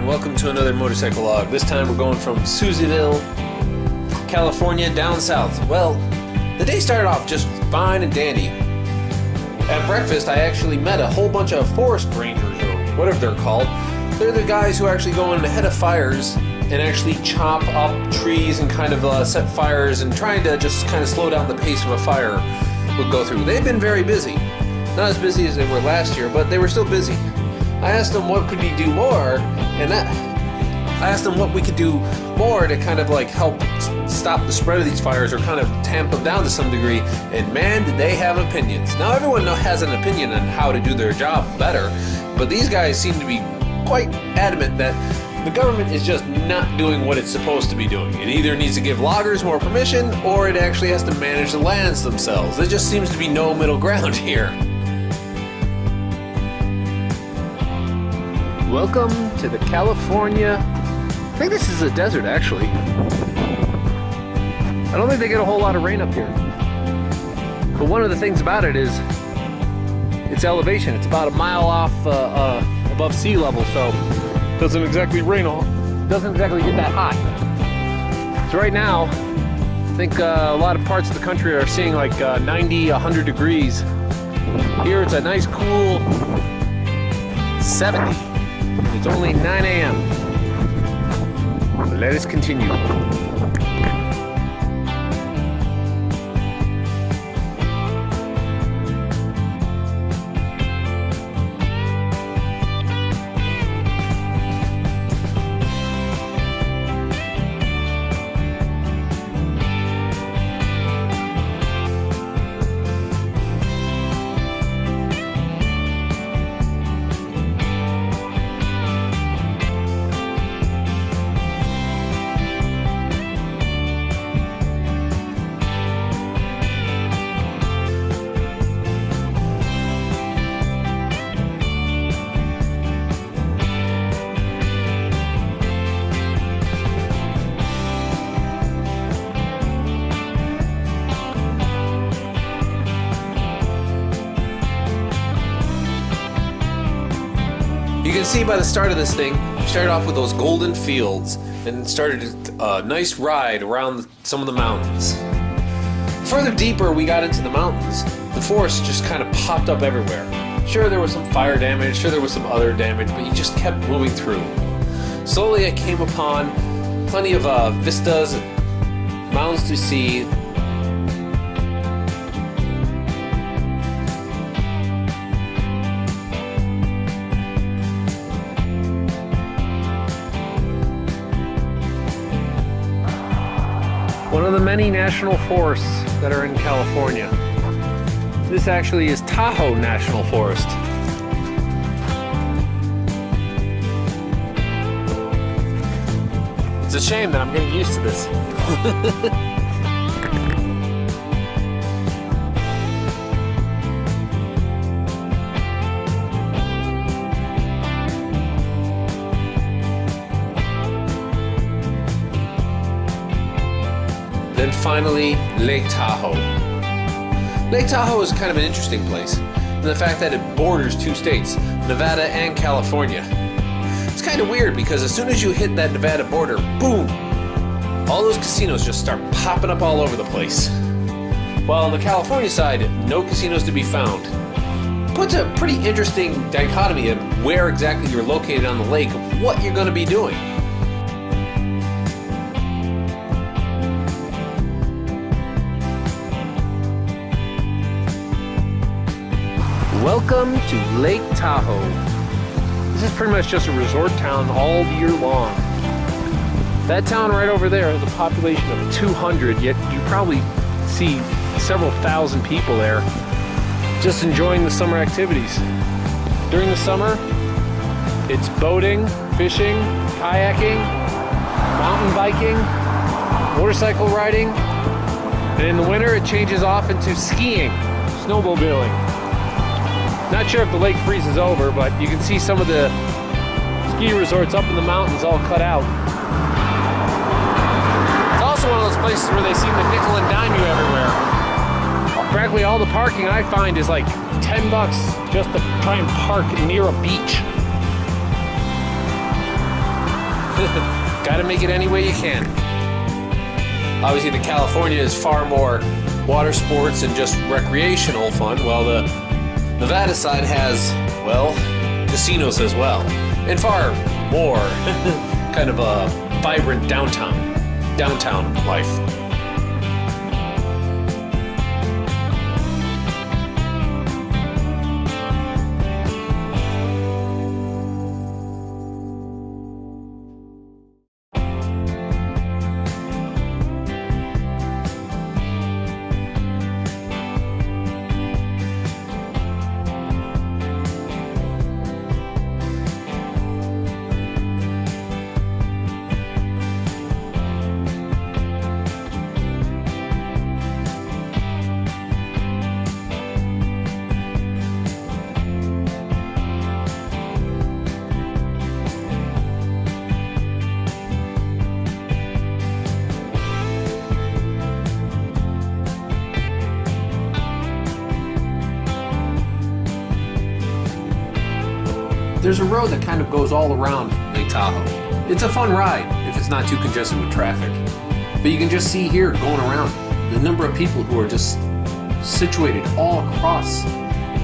welcome to another motorcycle log. This time we're going from Susanville, California down south. Well, the day started off just fine and dandy. At breakfast I actually met a whole bunch of forest rangers, or whatever they're called. They're the guys who actually go in ahead of fires and actually chop up trees and kind of set fires and trying to just kind of slow down the pace of a fire would go through. They've been very busy. Not as busy as they were last year, but they were still busy. I asked them what could we do more, and I asked them what we could do more to kind of like help stop the spread of these fires or kind of tamp them down to some degree, and man, did they have opinions. Now everyone has an opinion on how to do their job better, but these guys seem to be quite adamant that the government is just not doing what it's supposed to be doing. It either needs to give loggers more permission, or it actually has to manage the lands themselves. There just seems to be no middle ground here. Welcome to the California, I think this is a desert actually. I don't think they get a whole lot of rain up here. But one of the things about it is its elevation. It's about a mile off above sea level, so it doesn't exactly rain, doesn't exactly get that hot. So right now, I think a lot of parts of the country are seeing like 90, 100 degrees. Here it's a nice cool 70. It's only 9 a.m. Let us continue. You can see by the start of this thing, we started off with those golden fields and started a nice ride around some of the mountains. Further deeper we got into the mountains, the forest just kind of popped up everywhere. Sure, there was some fire damage, sure there was some other damage, but you just kept moving through. Slowly I came upon plenty of vistas, mountains to see. One of the many national forests that are in California. This actually is Tahoe National Forest. It's a shame that I'm getting used to this. Then finally, Lake Tahoe. Lake Tahoe is kind of an interesting place, in the fact that it borders two states, Nevada and California. It's kind of weird because as soon as you hit that Nevada border, boom, all those casinos just start popping up all over the place. While on the California side, no casinos to be found. Puts a pretty interesting dichotomy of where exactly you're located on the lake, of what you're going to be doing. Welcome to Lake Tahoe. This is pretty much just a resort town all year long. That town right over there has a population of 200, yet you probably see several thousand people there just enjoying the summer activities. During the summer, it's boating, fishing, kayaking, mountain biking, motorcycle riding, and in the winter it changes off into skiing, snowmobiling. Not sure if the lake freezes over, but you can see some of the ski resorts up in the mountains all cut out. It's also one of those places where they seem to nickel and dime you everywhere. Frankly, all the parking I find is like $10 just to try and park near a beach. Gotta make it any way you can. Obviously, the California is far more water sports and just recreational fun, while the Nevada side has, well, casinos as well, and far more kind of a vibrant downtown life. There's a road that kind of goes all around Lake Tahoe. It's a fun ride if it's not too congested with traffic. But you can just see here going around the number of people who are just situated all across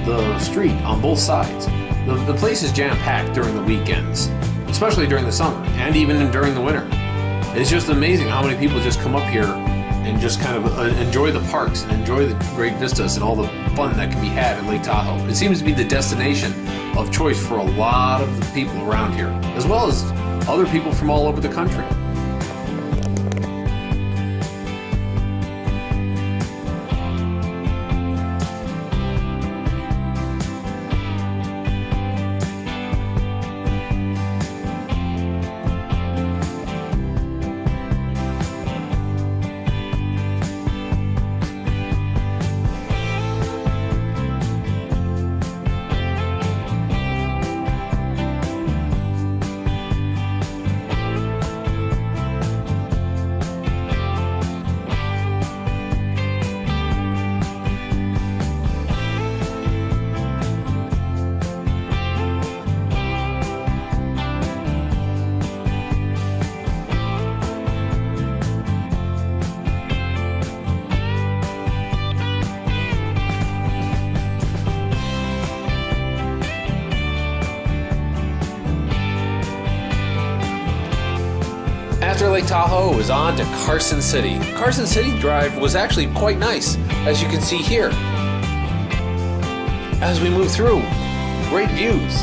the street on both sides. The place is jam-packed during the weekends, especially during the summer and even during the winter. It's just amazing how many people just come up here and just kind of enjoy the parks and enjoy the great vistas and all the fun that can be had at Lake Tahoe. It seems to be the destination of choice for a lot of the people around here, as well as other people from all over the country. After Lake Tahoe, it was on to Carson City. Carson City Drive was actually quite nice, as you can see here. As we move through, great views.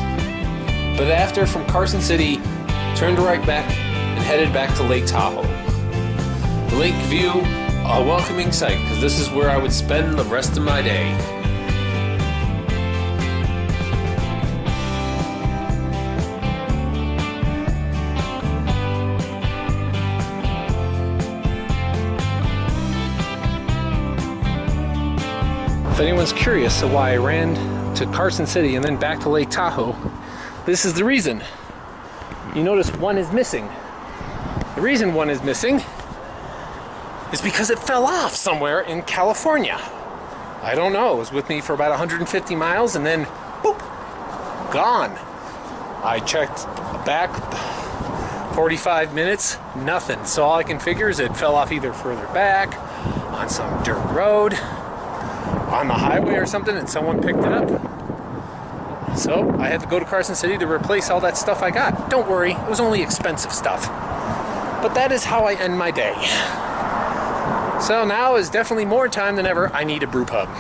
But after, from Carson City, turned right back and headed back to Lake Tahoe. The lake view, a welcoming sight, because this is where I would spend the rest of my day. If anyone's curious to why I ran to Carson City and then back to Lake Tahoe, this is the reason. You notice one is missing. The reason one is missing is because it fell off somewhere in California. I don't know. It was with me for about 150 miles and then, boop, gone. I checked back 45 minutes, nothing. So all I can figure is it fell off either further back, on some dirt road, on the highway or something, and someone picked it up. So I had to go to Carson City to replace all that stuff I got. Don't worry, it was only expensive stuff. But that is how I end my day. So now is definitely more time than ever. I need a brew pub.